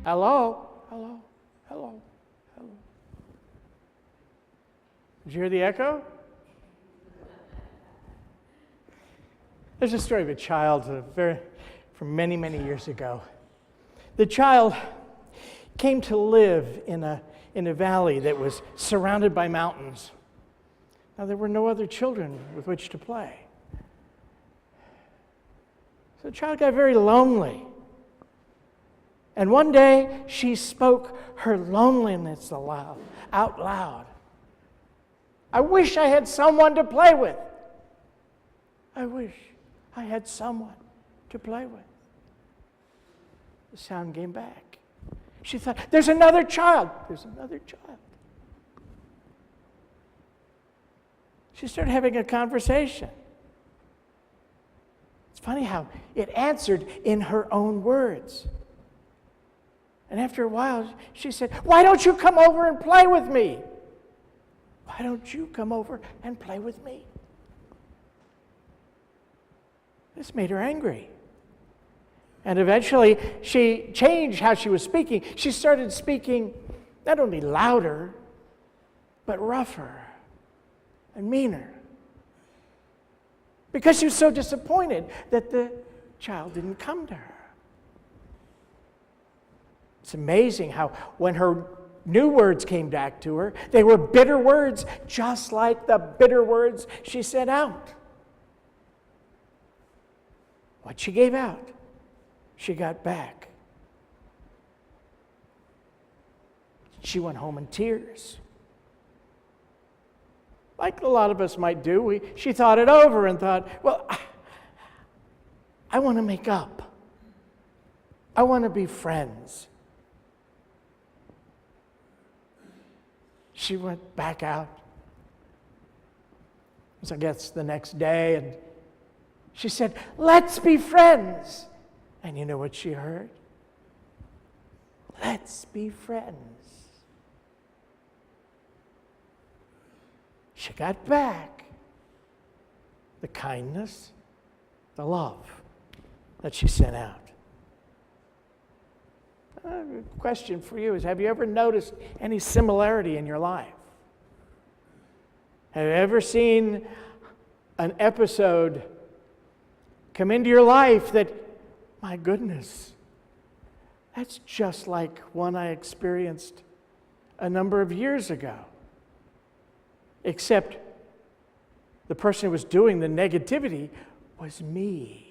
Hello, hello, hello, hello. Did you hear the echo? There's a story of a child from many, many years ago. The child came to live in a valley that was surrounded by mountains. Now, there were no other children with which to play. So the child got very lonely. And one day, she spoke her loneliness out loud. I wish I had someone to play with. I wish I had someone to play with. The sound came back. She thought, there's another child. There's another child. She started having a conversation. It's funny how it answered in her own words. And after a while, she said, why don't you come over and play with me? Why don't you come over and play with me? This made her angry. And eventually, she changed how she was speaking. She started speaking not only louder, but rougher and meaner. Because she was so disappointed that the child didn't come to her. It's amazing how when her new words came back to her, they were bitter words, just like the bitter words she sent out. What she gave out, she got back. She went home in tears. Like a lot of us might do, she thought it over and thought, well, I want to make up. I want to be friends. She went back out. It was, I guess, the next day, and she said, let's be friends. And you know what she heard? Let's be friends. She got back the kindness, the love that she sent out. A question for you is, have you ever noticed any similarity in your life? Have you ever seen an episode come into your life that, my goodness, that's just like one I experienced a number of years ago? Except the person who was doing the negativity was me.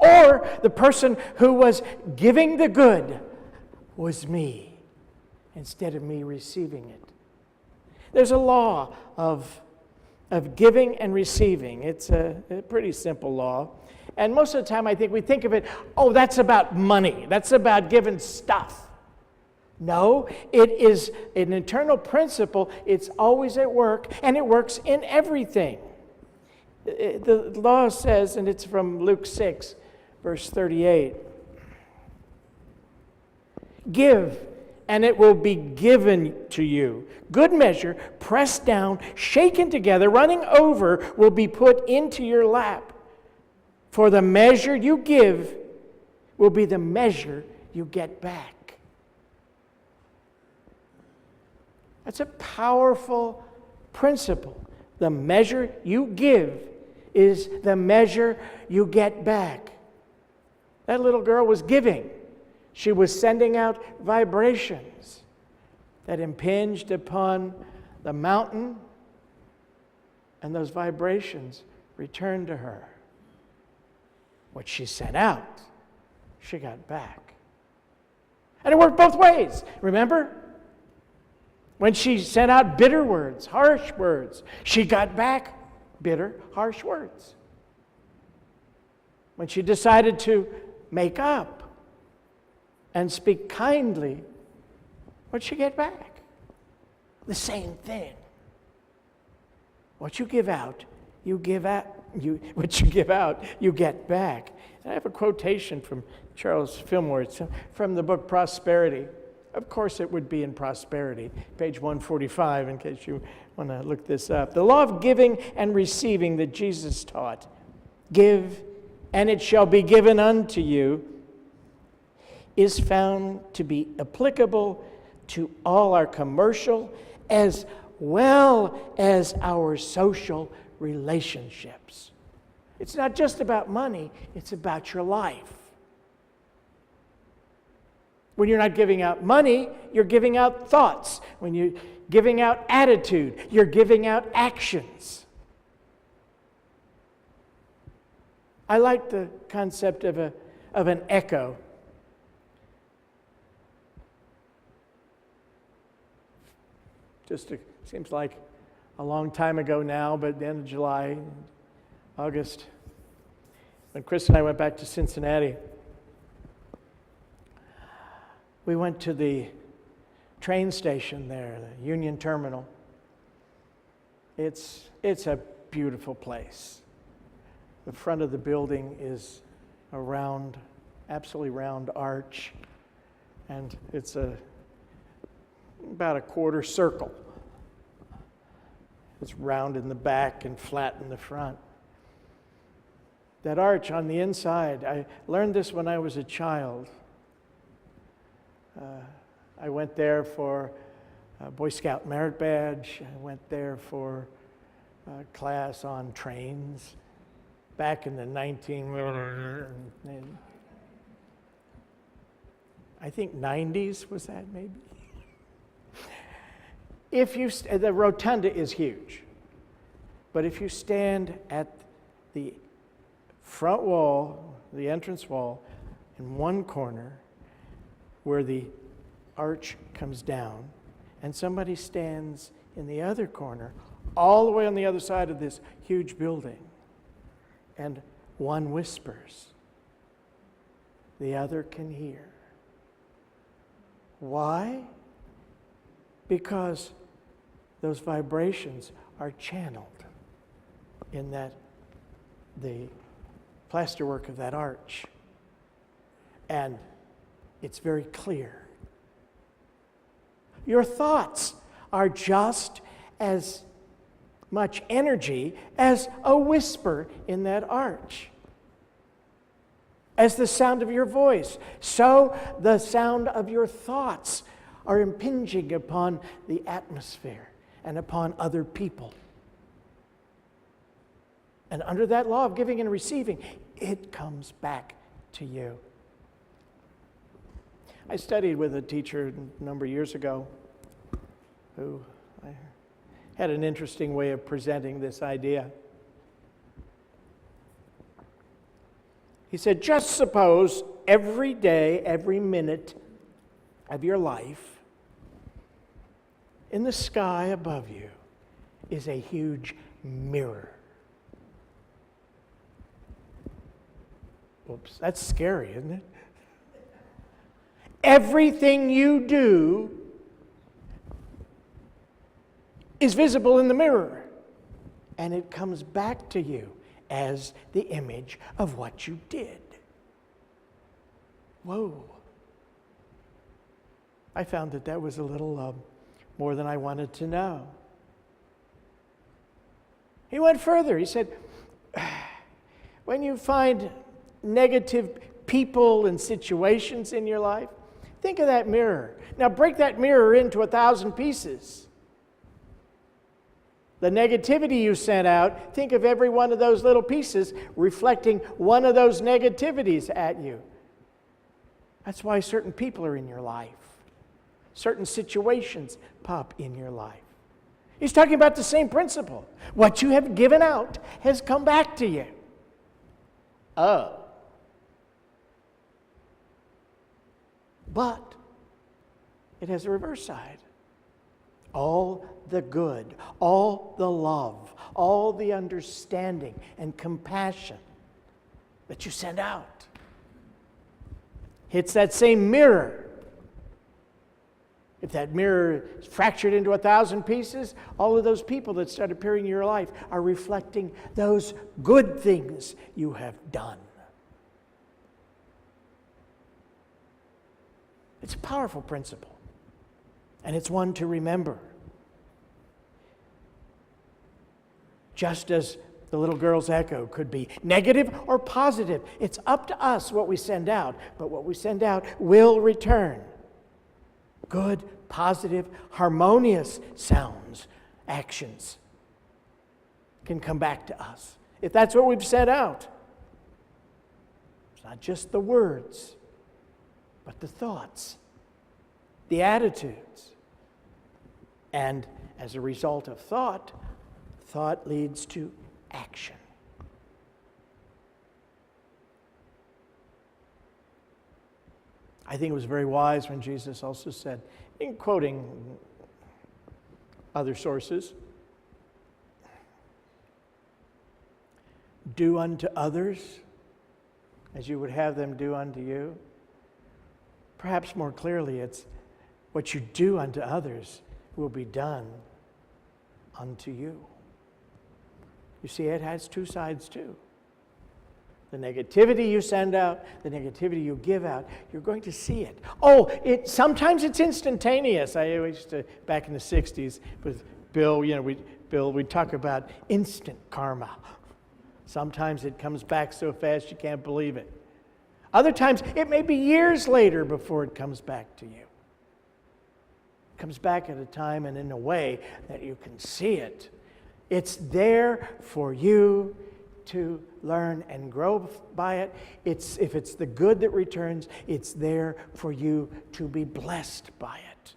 Or the person who was giving the good was me, instead of me receiving it. There's a law of giving and receiving. It's a pretty simple law. And most of the time I think we think of it, oh, that's about money. That's about giving stuff. No, it is an internal principle. It's always at work, and it works in everything. The law says, and it's from Luke 6, verse 38, give, and it will be given to you. Good measure, pressed down, shaken together, running over, will be put into your lap. For the measure you give will be the measure you get back. That's a powerful principle. The measure you give is the measure you get back. That little girl was giving. She was sending out vibrations that impinged upon the mountain, and those vibrations returned to her. What she sent out, she got back. And it worked both ways, remember? When she sent out bitter words, harsh words, she got back bitter, harsh words. When she decided to make up and speak kindly, what'd she get back? The same thing. What you give out, you give out. What you give out, you get back. And I have a quotation from Charles Fillmore. It's from the book Prosperity. Of course, it would be in Prosperity, page 145, in case you want to look this up. The law of giving and receiving that Jesus taught. Give, and it shall be given unto you. is found to be applicable to all our commercial as well as our social relationships. It's not just about money, it's about your life. When you're not giving out money, you're giving out thoughts. When you're giving out attitude, you're giving out actions. I like the concept of an echo. Seems like a long time ago now, but at the end of July, August, when Chris and I went back to Cincinnati, we went to the train station there, the Union Terminal. It's a beautiful place. The front of the building is a round, absolutely round arch, and it's about a quarter circle. It's round in the back and flat in the front. That arch on the inside, I learned this when I was a child. I went there for a Boy Scout merit badge. I went there for a class on trains back in the I think 90s, was that maybe? The rotunda is huge, but if you stand at the front wall, the entrance wall, in one corner where the arch comes down, and somebody stands in the other corner, all the way on the other side of this huge building, and one whispers, the other can hear. Why? Because those vibrations are channeled in the plasterwork of that arch. And it's very clear. Your thoughts are just as much energy as a whisper in that arch. As the sound of your voice, so the sound of your thoughts are impinging upon the atmosphere and upon other people. And under that law of giving and receiving, it comes back to you. I studied with a teacher a number of years ago who had an interesting way of presenting this idea. He said, just suppose every day, every minute of your life, in the sky above you is a huge mirror. Oops, that's scary, isn't it? Everything you do is visible in the mirror, and it comes back to you as the image of what you did. Whoa. I found that was a little more than I wanted to know. He went further. He said, when you find negative people and situations in your life, think of that mirror. Now break that mirror into 1,000 pieces. The negativity you sent out, think of every one of those little pieces reflecting one of those negativities at you. That's why certain people are in your life. Certain situations pop in your life. He's talking about the same principle. What you have given out has come back to you. Oh. But it has a reverse side. All the good, all the love, all the understanding and compassion that you send out hits that same mirror. If that mirror is fractured into 1,000 pieces, all of those people that start appearing in your life are reflecting those good things you have done. It's a powerful principle, and it's one to remember. Just as the little girl's echo could be negative or positive. It's up to us what we send out, but what we send out will return. Good, positive, harmonious sounds, actions can come back to us if that's what we've sent out. It's not just the words, but the thoughts, the attitudes. And as a result of thought, thought leads to action. I think it was very wise when Jesus also said, in quoting other sources, do unto others as you would have them do unto you. Perhaps more clearly, it's what you do unto others will be done unto you. You see, it has two sides too. The negativity you send out, the negativity you give out, you're going to see it. Sometimes it's instantaneous. I used to, back in the 60s with Bill, we'd talk about instant karma. Sometimes it comes back so fast you can't believe it. Other times it may be years later before it comes back to you. It comes back at a time and in a way that you can see it. It's there for you to learn and grow by it. If it's the good that returns, it's there for you to be blessed by it.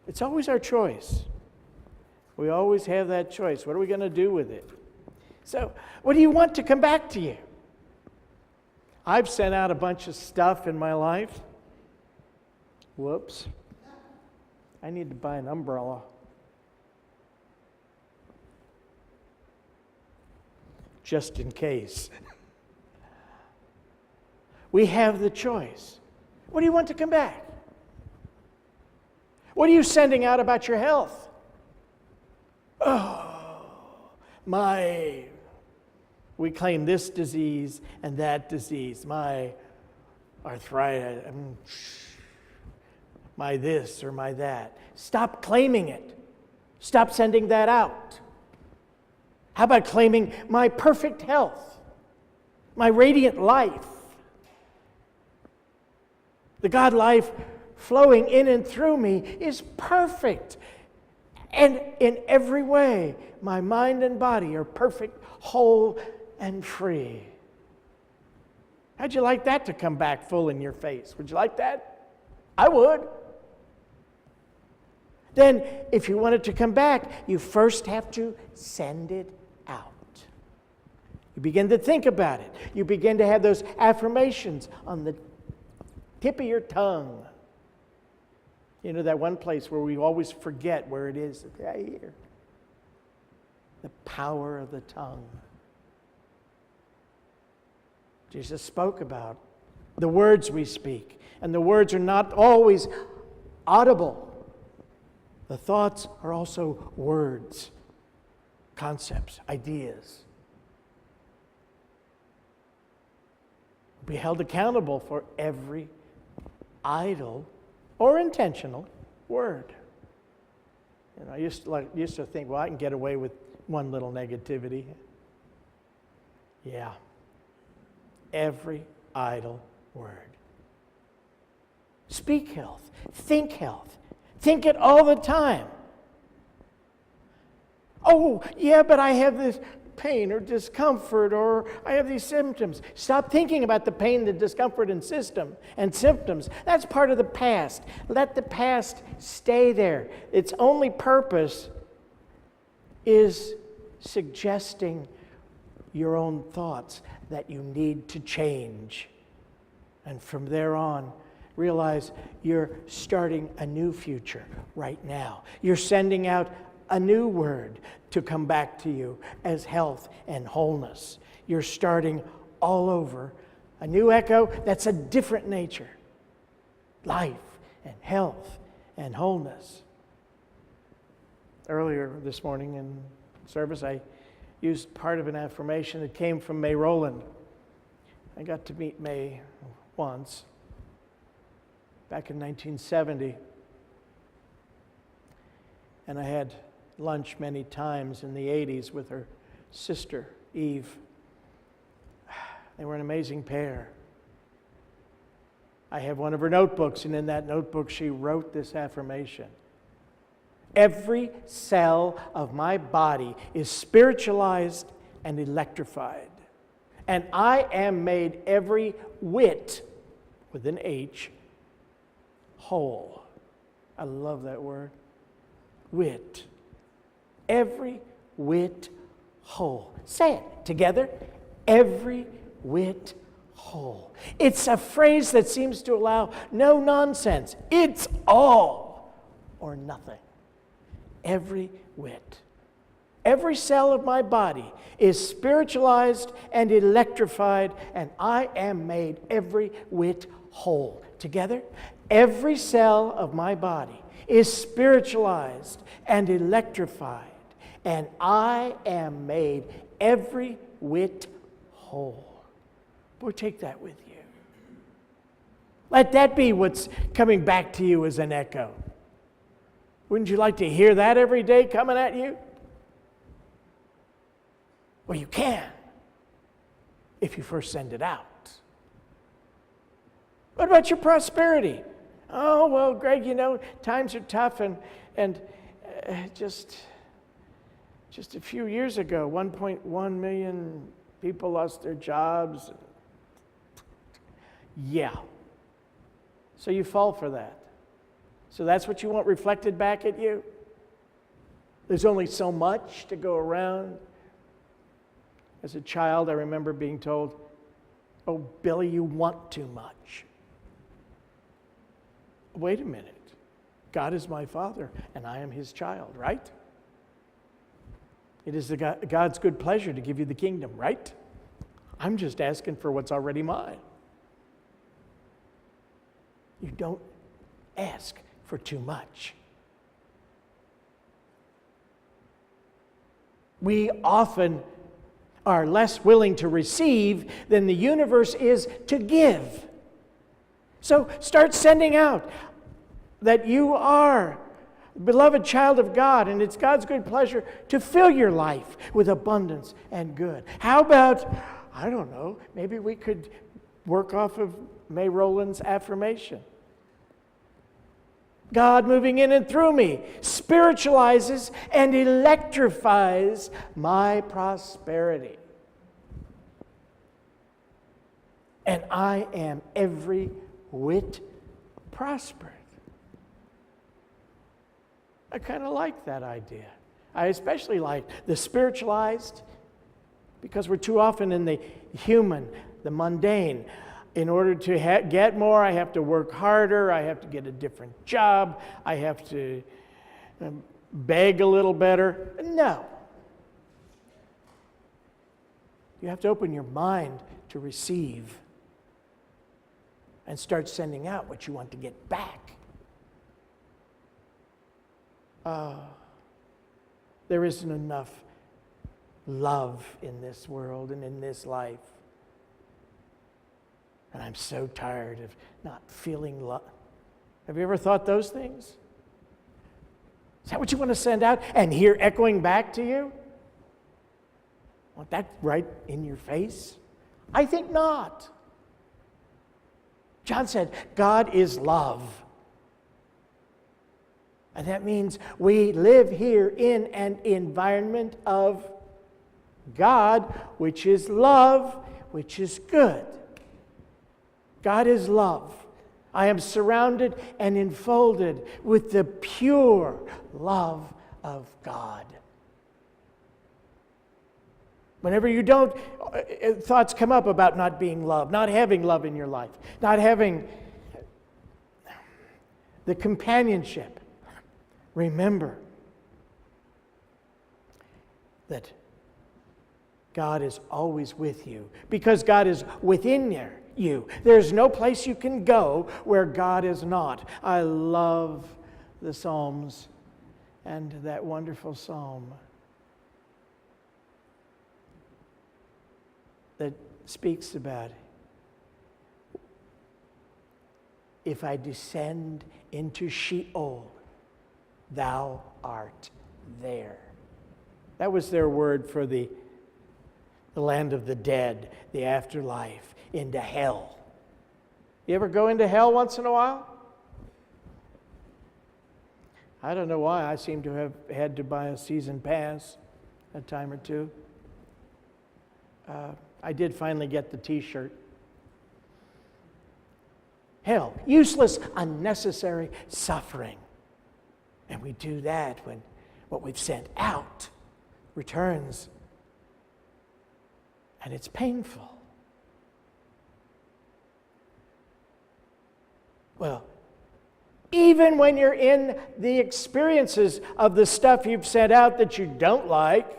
It's always our choice. We always have that choice. What are we going to do with it? So, what do you want to come back to you? I've sent out a bunch of stuff in my life. Whoops. I need to buy an umbrella. Just in case. We have the choice. What do you want to come back? What are you sending out about your health? We claim this disease and that disease, my arthritis, my this or my that. Stop claiming it. Stop sending that out. How about claiming my perfect health, my radiant life, the God life flowing in and through me is perfect. And in every way, my mind and body are perfect, whole, and free. How'd you like that to come back full in your face? Would you like that? I would. Then, if you want it to come back, you first have to send it out. You begin to think about it. You begin to have those affirmations on the tip of your tongue. You know, that one place where we always forget where it is. Right here. The power of the tongue. Jesus spoke about the words we speak. And the words are not always audible. The thoughts are also words, concepts, ideas. Be held accountable for every idle or intentional word. You know, I used to think, well, I can get away with one little negativity. Yeah. Every idle word. Speak health. Think health. Think it all the time. Oh, yeah, but I have this pain or discomfort, or I have these symptoms. Stop thinking about the pain, the discomfort, and symptoms. That's part of the past. Let the past stay there. Its only purpose is suggesting your own thoughts that you need to change. And from there on, realize you're starting a new future right now. You're sending out a new word to come back to you as health and wholeness. You're starting all over a new echo that's a different nature. Life and health and wholeness. Earlier this morning in service, I used part of an affirmation that came from May Rowland. I got to meet May once, back in 1970. And I had lunch many times in the 80s with her sister, Eve. They were an amazing pair. I have one of her notebooks, and in that notebook she wrote this affirmation. Every cell of my body is spiritualized and electrified, and I am made every whit, with an H, whole. I love that word. Whit. Every whit whole. Say it together. Every whit whole. It's a phrase that seems to allow no nonsense. It's all or nothing. Every whit. Every cell of my body is spiritualized and electrified, and I am made every whit whole. Together, every cell of my body is spiritualized and electrified, and I am made every whit whole. Boy, take that with you. Let that be what's coming back to you as an echo. Wouldn't you like to hear that every day coming at you? Well, you can, if you first send it out. What about your prosperity? Oh, well, Greg, times are tough, and just a few years ago, 1.1 million people lost their jobs. Yeah. So you fall for that. So that's what you want reflected back at you? There's only so much to go around. As a child, I remember being told, "Oh, Billy, you want too much." Wait a minute. God is my Father, and I am His child, right? It is God's good pleasure to give you the kingdom, right? I'm just asking for what's already mine. You don't ask for too much. We often are less willing to receive than the universe is to give. So start sending out that you are a beloved child of God, and it's God's good pleasure to fill your life with abundance and good. How about, I don't know, maybe we could work off of May Rowland's affirmation. God moving in and through me spiritualizes and electrifies my prosperity. And I am every whit prospered. I kind of like that idea. I especially like the spiritualized, because we're too often in the human, the mundane. In order to get more, I have to work harder, I have to get a different job, I have to beg a little better. No. You have to open your mind to receive and start sending out what you want to get back. There isn't enough love in this world and in this life. And I'm so tired of not feeling love. Have you ever thought those things? Is that what you want to send out and hear echoing back to you? Want that right in your face? I think not. John said, God is love. And that means we live here in an environment of God, which is love, which is good. God is love. I am surrounded and enfolded with the pure love of God. Whenever you don't, thoughts come up about not being loved, not having love in your life, not having the companionship. Remember that God is always with you because God is within you. There's no place you can go where God is not. I love the Psalms and that wonderful psalm that speaks about if I descend into Sheol, thou art there. That was their word for the land of the dead, the afterlife, into hell. You ever go into hell once in a while? I don't know why. I seem to have had to buy a season pass a time or two. I did finally get the t-shirt. Hell, useless, unnecessary suffering. And we do that when what we've sent out returns. And it's painful. Well, even when you're in the experiences of the stuff you've sent out that you don't like,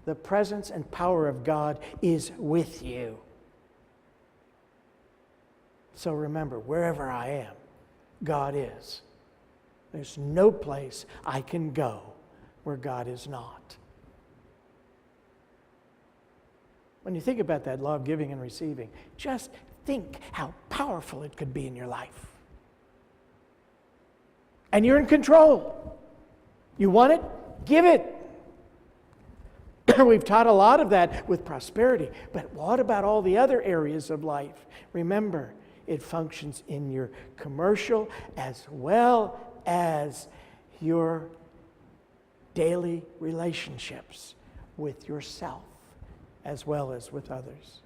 the presence and power of God is with you. So remember, wherever I am, God is. There's no place I can go where God is not. When you think about that law of giving and receiving, just think how powerful it could be in your life. And you're in control. You want it? Give it. We've taught a lot of that with prosperity, but what about all the other areas of life? Remember, it functions in your commercial as well as your daily relationships with yourself as well as with others.